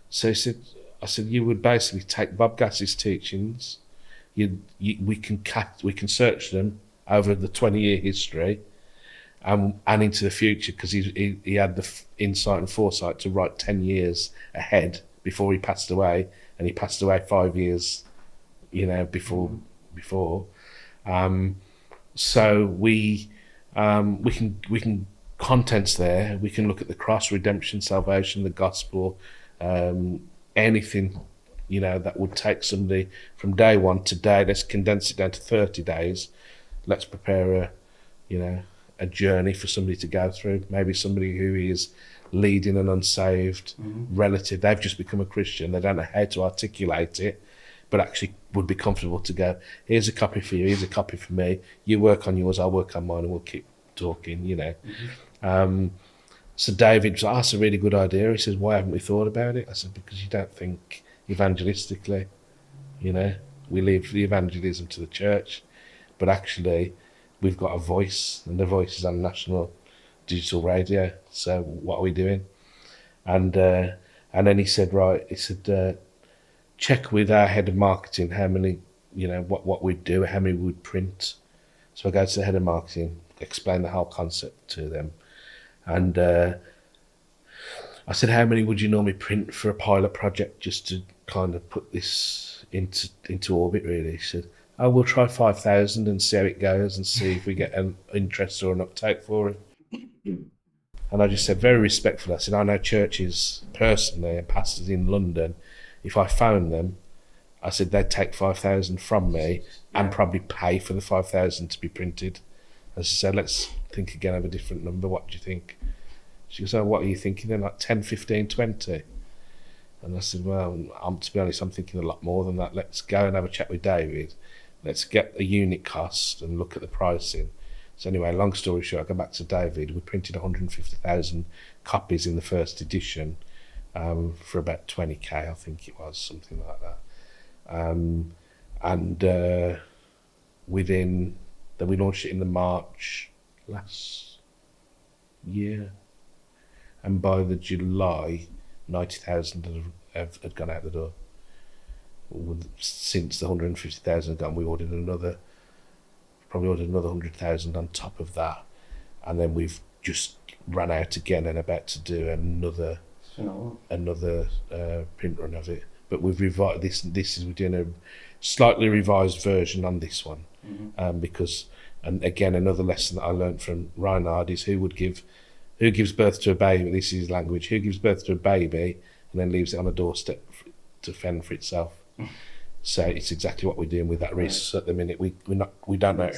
So I said, you would basically take Bob Gass's teachings, we can search them over the 20-year history, and into the future, because he had the insight and foresight to write 10 years ahead before he passed away, and he passed away 5 years, you know, before. So we can contents there. We can look at the cross, redemption, salvation, the gospel, anything, you know, that would take somebody from day one to day. Let's condense it down to 30 days. Let's prepare a journey for somebody to go through. Maybe somebody who is leading an unsaved relative. They've just become a Christian. They don't know how to articulate it, but actually would be comfortable to go, here's a copy for you, here's a copy for me. You work on yours, I'll work on mine, and we'll keep talking, you know. So David was like, that's a really good idea. He says, why haven't we thought about it? I said, because you don't think evangelistically, you know. We leave the evangelism to the church, but actually we've got a voice, and the voice is on national digital radio. So what are we doing? And then he said, check with our head of marketing how many, you know, what we'd do, how many we'd print. So I go to the head of marketing, explain the whole concept to them. And I said, how many would you normally print for a pilot project, just to kind of put this into orbit, really? He said, oh, we'll try 5,000 and see how it goes, and see if we get an interest or an uptake for it. And I just said, very respectful, I said, I know churches personally and pastors in London, if I phone them, I said, they'd take 5,000 from me and probably pay for the 5,000 to be printed. As I said, let's think again of a different number. What do you think? She goes, oh, what are you thinking then? Like 10, 15, 20? And I said, well, to be honest, I'm thinking a lot more than that. Let's go and have a chat with David. Let's get a unit cost and look at the pricing. So anyway, long story short, I go back to David. We printed 150,000 copies in the first edition for about 20k, I think it was, something like that. Then we launched it in the March last year, and by the July, 90,000 had gone out the door. Since the 150,000 had gone, we probably ordered another 100,000 on top of that, and then we've just run out again and about to do another print run of it. But we've revised this. We're doing a slightly revised version on this one, because, and again, another lesson that I learned from Reinhard is who gives birth to a baby. This is his language. Who gives birth to a baby and then leaves it on a doorstep to fend for itself? So it's exactly what we're doing with that resource at the minute. We don't know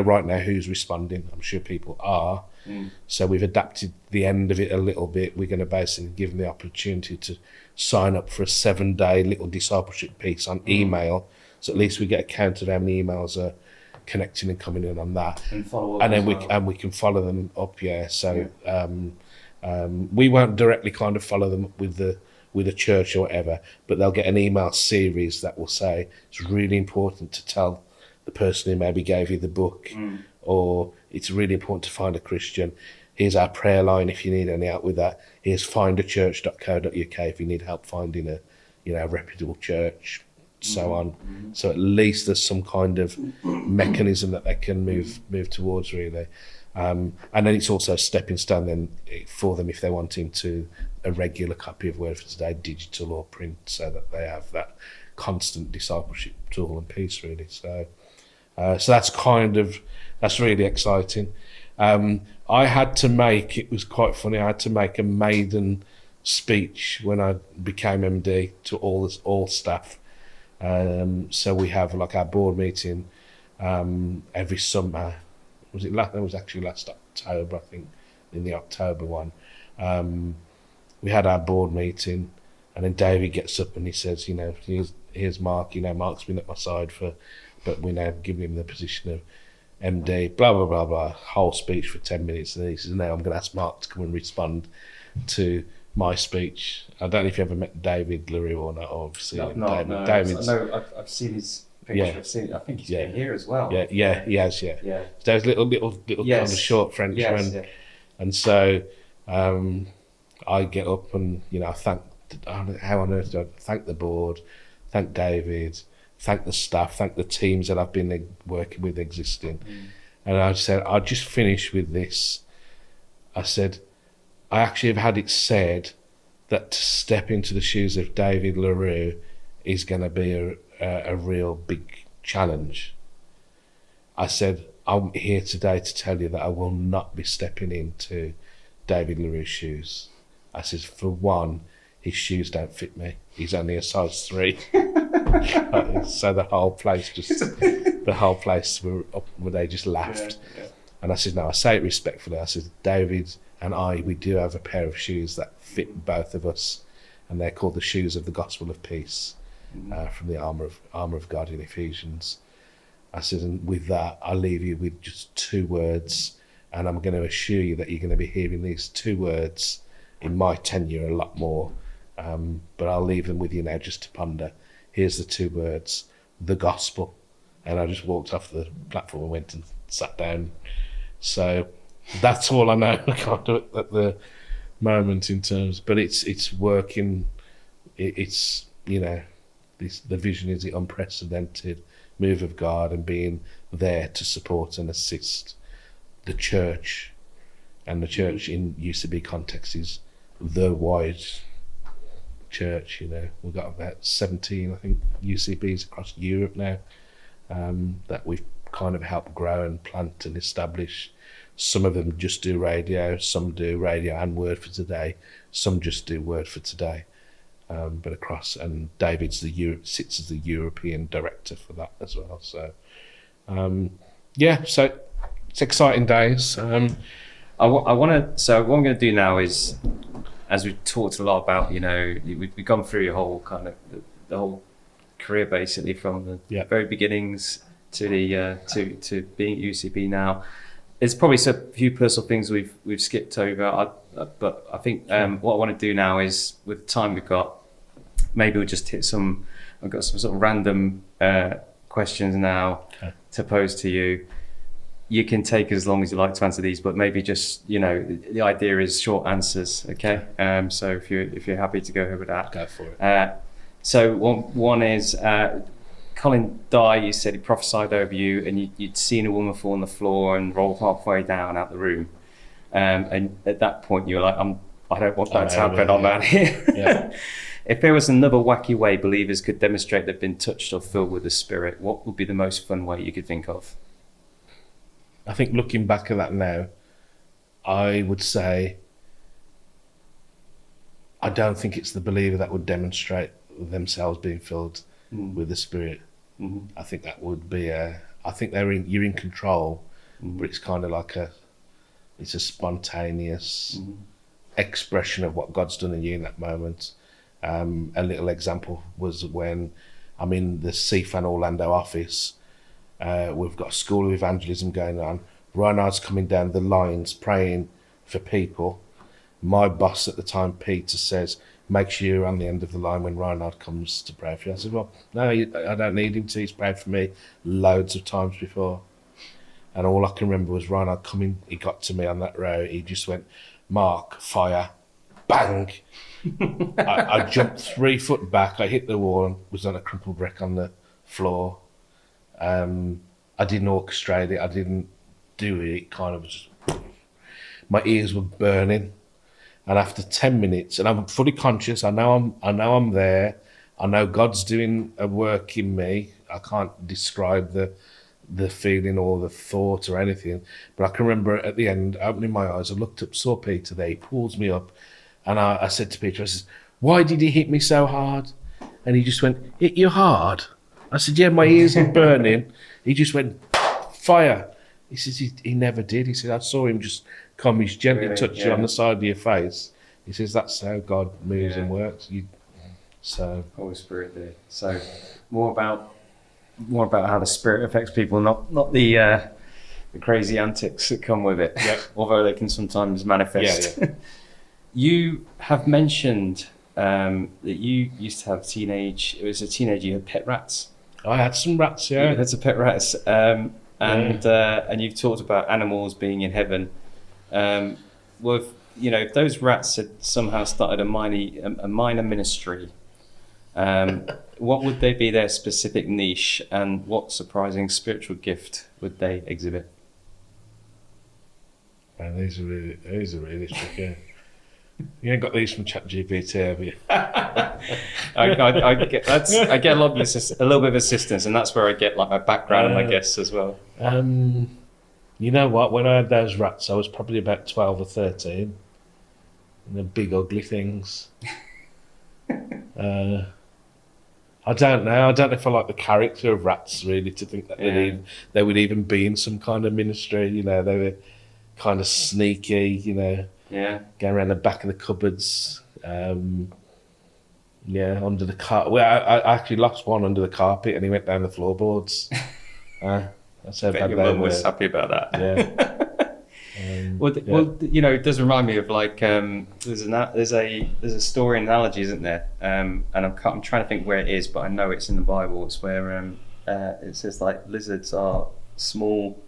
right now who's responding. I'm sure people are. So we've adapted the end of it a little bit. We're going to basically give them the opportunity to sign up for a 7-day little discipleship piece on email. So at least we get a count of how many emails are connecting and coming in on that, and follow up, and then we can follow them up. So we won't directly kind of follow them up with a church or whatever, but they'll get an email series that will say it's really important to tell the person who maybe gave you the book, or it's really important to find a Christian. Here's our prayer line if you need any help with that. Here's findachurch.co.uk if you need help finding a reputable church, so on. So at least there's some kind of mechanism that they can move towards, really. And then it's also a stepping stone then for them if they're wanting to a regular copy of Word for Today, digital or print, so that they have that constant discipleship tool and piece, really. So that's really exciting. I had to make, it was quite funny, I had to make a maiden speech when I became MD to all staff, So we have like our board meeting every summer. It was actually last October, I think, in the October one. We had our board meeting, and then David gets up and he says, here's Mark. Mark's been at my side but we now give him the position of MD, blah, blah, blah, blah, whole speech for 10 minutes. And he says, now I'm going to ask Mark to come and respond to my speech. I don't know if you ever met David LaRue or not, obviously. No. David's, I know, I've seen his picture. Yeah. I've seen, I think he's been here as well. Yeah, he has, yeah. Yeah. Those little kind of short Frenchmen. Yes. And so I get up and, how on earth do I thank the board, thank David, thank the staff, thank the teams that I've been working with existing. And I said, I'll just finish with this. I said, I actually have had it said that to step into the shoes of David LaRue is going to be a real big challenge. I said, I'm here today to tell you that I will not be stepping into David LaRue's shoes. I said, for one, his shoes don't fit me. He's only a size 3. So the whole place were up where they just laughed. Yeah. And I said, no, I say it respectfully. I said, David and we do have a pair of shoes that fit both of us, and they're called the shoes of the gospel of peace, from the armour of God in Ephesians. I said, and with that, I'll leave you with just 2 words, and I'm going to assure you that you're going to be hearing these 2 words in my tenure a lot more, but I'll leave them with you now just to ponder. Here's the 2 words, the gospel. And I just walked off the platform and went and sat down. So that's all I know kind of at the moment in terms, but it's working. It's the vision is the unprecedented move of God and being there to support and assist the church. And the church in UCB context is the wide church. We've got about 17, I think, UCBs across Europe now, that we've kind of helped grow and plant and establish. Some of them just do radio, some do radio and Word for Today, some just do Word for Today, but across. And David's sits as the European director for that as well. So so it's exciting days. So what I'm going to do now is, as we've talked a lot about, we've gone through your whole kind of the whole career basically from the very beginnings to the to being at UCB now. There's probably a few personal things we've skipped over, but I think what I want to do now is, with the time we've got, maybe we'll just hit some. I've got some sort of random questions now to pose to you. You can take as long as you like to answer these, but maybe just, the idea is short answers, okay? So if you're happy to go ahead with that. Go for it. So one is, Colin Dye, you said he prophesied over you, and you'd seen a woman fall on the floor and roll halfway down out the room. And at that point you were like, I don't want that to happen, I'm out here. Yeah. If there was another wacky way believers could demonstrate they've been touched or filled with the Spirit, what would be the most fun way you could think of? I think looking back at that now, I would say I don't think it's the believer that would demonstrate themselves being filled with the Spirit. I think that would be I think you're in control, but it's kind of like it's a spontaneous expression of what God's done in you in that moment. A little example was when I'm in the CFAN Orlando office. We've got a school of evangelism going on. Reinhard's coming down the lines praying for people. My boss at the time, Peter, says, make sure you're on the end of the line when Reinhard comes to pray for you. I said, well, no, I don't need him to. He's prayed for me loads of times before. And all I can remember was Reinhard coming, he got to me on that row. He just went, Mark, fire, bang. I jumped 3 foot back. I hit the wall and was on a crumpled wreck on the floor. I didn't orchestrate it. I didn't do it. It kind of just, my ears were burning. And after 10 minutes, and I'm fully conscious, I know I'm there. I know God's doing a work in me. I can't describe the feeling or the thought or anything, but I can remember at the end, opening my eyes, I looked up, saw Peter there, he pulls me up, and I said to Peter, I said, why did he hit me so hard? And he just went, hit you hard? I said, yeah, my ears are burning. He just went, fire. He says, he never did. He said, I saw him just come, he's gently touch you on the side of your face. He says, that's how God moves and works. So Holy Spirit did. So more about how the Spirit affects people, not the crazy antics that come with it. Yeah. Although they can sometimes manifest. Yeah. You have mentioned that you used to have It was a teenager. You had pet rats. I had some rats, yeah. You had some pet rats, and you've talked about animals being in heaven. Well, if those rats had somehow started a minor ministry, what would they be their specific niche, and what surprising spiritual gift would they exhibit? Man, these are really tricky. You ain't got these from ChatGPT, have you? I get a little bit of assistance, and that's where I get like my background and my guests as well. You know what? When I had those rats, I was probably about 12 or 13. And they're big, ugly things. I don't know. I don't know if I like the character of rats, really, to think that they would even be in some kind of ministry. They were kind of sneaky, Yeah. going around the back of the cupboards. Under the carpet. Well, I actually lost one under the carpet, and he went down the floorboards. That's how bad your they mum were. was happy about that. Yeah. Well, it does remind me of like there's a story analogy, isn't there? And I'm trying to think where it is, but I know it's in the Bible. It's where it says like lizards are small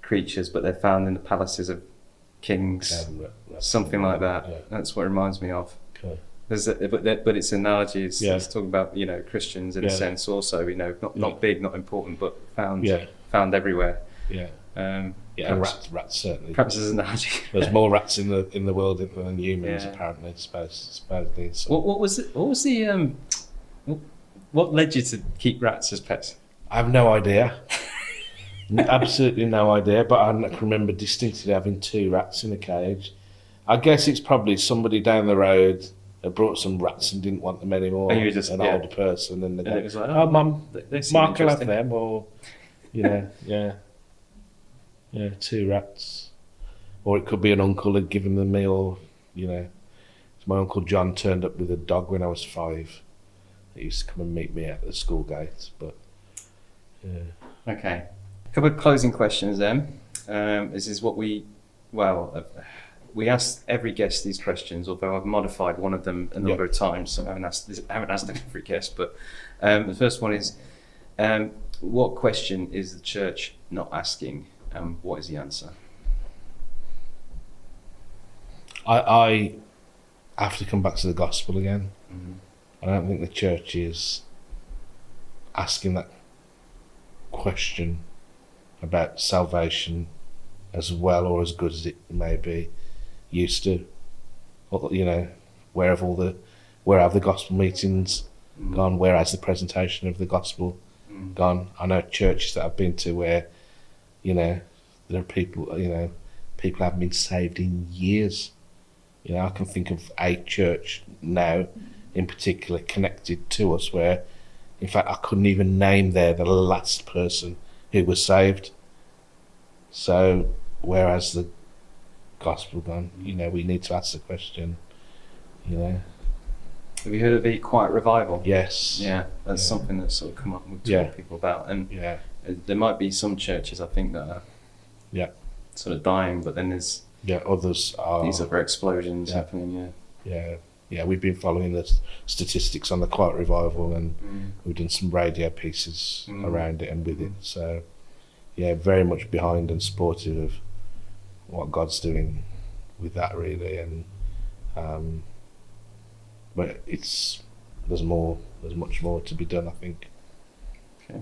creatures, but they're found in the palaces of kings, something like that. Yeah. That's what it reminds me of. Okay. But its analogy is it's talking about Christians in a sense also, not big, not important, but found everywhere. Yeah. And rats certainly. Perhaps as an analogy. There's more rats in the world than humans, apparently. Supposedly. So. What led you to keep rats as pets? I have no idea. Absolutely no idea. But I can remember distinctly having 2 rats in a cage. I guess it's probably somebody down the road that brought some rats and didn't want them anymore. And you were just an older person, and it was like, Mum, they seem Mark will have interesting." them, or yeah, 2 rats, or it could be an uncle had given them me, or my Uncle John turned up with a dog when I was 5. He used to come and meet me at the school gate, but Okay, a couple of closing questions then. This is what we asked every guest these questions, although I've modified one of them a number of times, so I haven't asked every guest. But the first one is, what question is the church not asking, and what is the answer? I have to come back to the gospel again. Mm-hmm. I don't think the church is asking that question about salvation as well or as good as it may be used to. Where have the gospel meetings gone? Where has the presentation of the gospel gone? I know churches that I've been to where there are people haven't been saved in years. I can think of a church now in particular connected to us where in fact I couldn't even name the last person who was saved. So where has the gospel gone? We need to ask the question. Have you heard of the Quiet Revival? Yes. Yeah, that's something that's sort of come up and we've talked to people about. And there might be some churches, I think, that are sort of dying, but then there's others are. These other explosions happening, Yeah, we've been following the statistics on the Quiet Revival, and we've done some radio pieces around it and with it. So, very much behind and supportive of what God's doing with that, really. And but there's much more to be done, I think. Okay.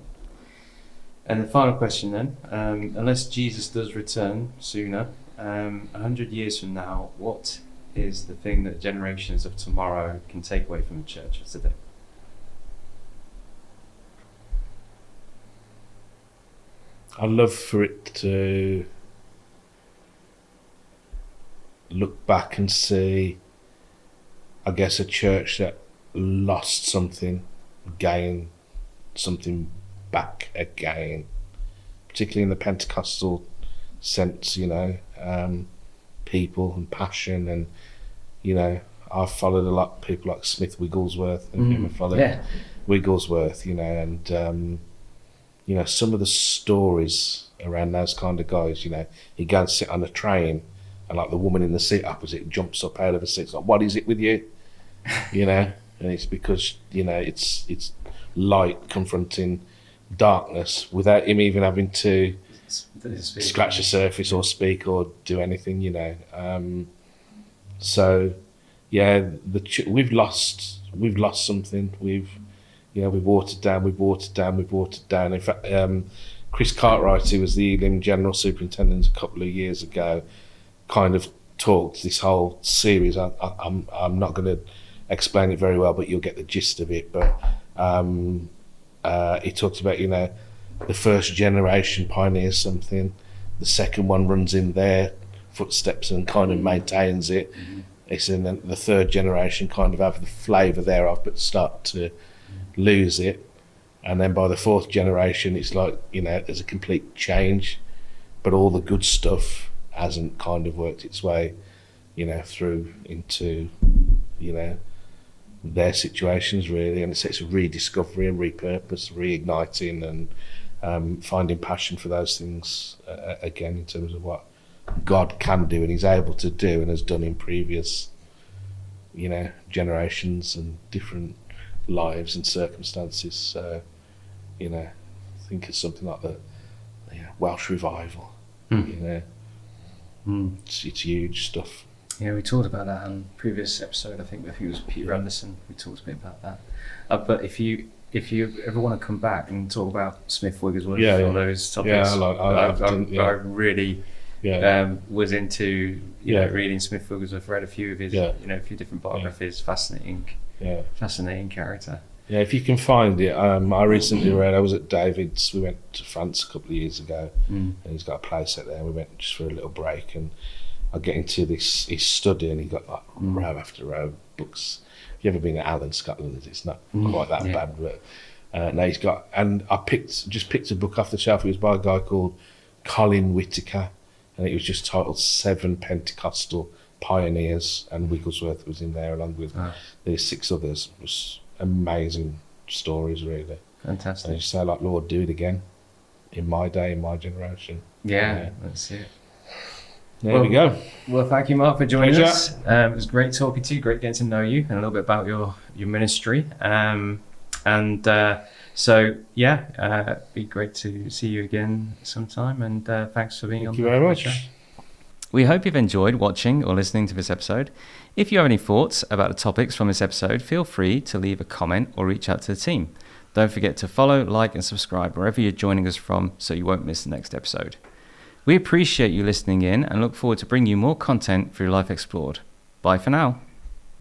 And the final question then, unless Jesus does return sooner, 100 years from now, what is the thing that generations of tomorrow can take away from the church of today? I'd love for it to look back and see, I guess, a church that lost something, gain something back again, particularly in the Pentecostal sense, people and passion. And, I've followed a lot of people like Smith Wigglesworth, and people followed Wigglesworth, and, some of the stories around those kind of guys, he goes and sit on a train, and like the woman in the seat opposite jumps up out of the seat. It's like, what is it with you? And it's because, it's light confronting darkness without him even having to scratch the surface or speak or do anything, So, yeah, we've lost something. We've watered down. In fact, Chris Cartwright, who was the Ealing General Superintendent a couple of years ago, kind of talked this whole series. I'm not going to explain it very well, but you'll get the gist of it. But he talks about, the first generation pioneers something, the second one runs in their footsteps and kind of maintains it. It's in the third generation kind of have the flavour thereof, but start to lose it. And then by the fourth generation, it's like, there's a complete change, but all the good stuff hasn't kind of worked its way, through into, their situations really. And it's a rediscovery and repurpose, reigniting and finding passion for those things again, in terms of what God can do and he's able to do and has done in previous, generations and different lives and circumstances. So, think of something like the Welsh revival. It's huge stuff. Yeah, we talked about that on previous episode. I think it was Peter Anderson. We talked a bit about that. But if you ever want to come back and talk about Smith Wigglesworth or those topics, I really was into reading Smith Wigglesworth. Read a few of his, a few different biographies. Fascinating character. Yeah, if you can find it. I recently read. I was at David's. We went to France a couple of years ago, and he's got a place out there. We went just for a little break, and I get into his study, and he got like row after row of books. If you've ever been to Allen, Scotland, it's not quite that bad, but no, he's got. And I just picked a book off the shelf. It was by a guy called Colin Whitaker, and it was just titled 7 Pentecostal Pioneers, and Wigglesworth was in there along with there's 6 others. It was amazing stories, really. Fantastic. And you say, like, Lord, do it again in my day, in my generation. Yeah, that's it. There we go. Well, thank you, Mark, for joining us. It was great talking to you, great getting to know you and a little bit about your ministry. It'd be great to see you again sometime. And thanks for being on. Thank you very much. We hope you've enjoyed watching or listening to this episode. If you have any thoughts about the topics from this episode, feel free to leave a comment or reach out to the team. Don't forget to follow, like, and subscribe wherever you're joining us from so you won't miss the next episode. We appreciate you listening in and look forward to bringing you more content through Life Explored. Bye for now.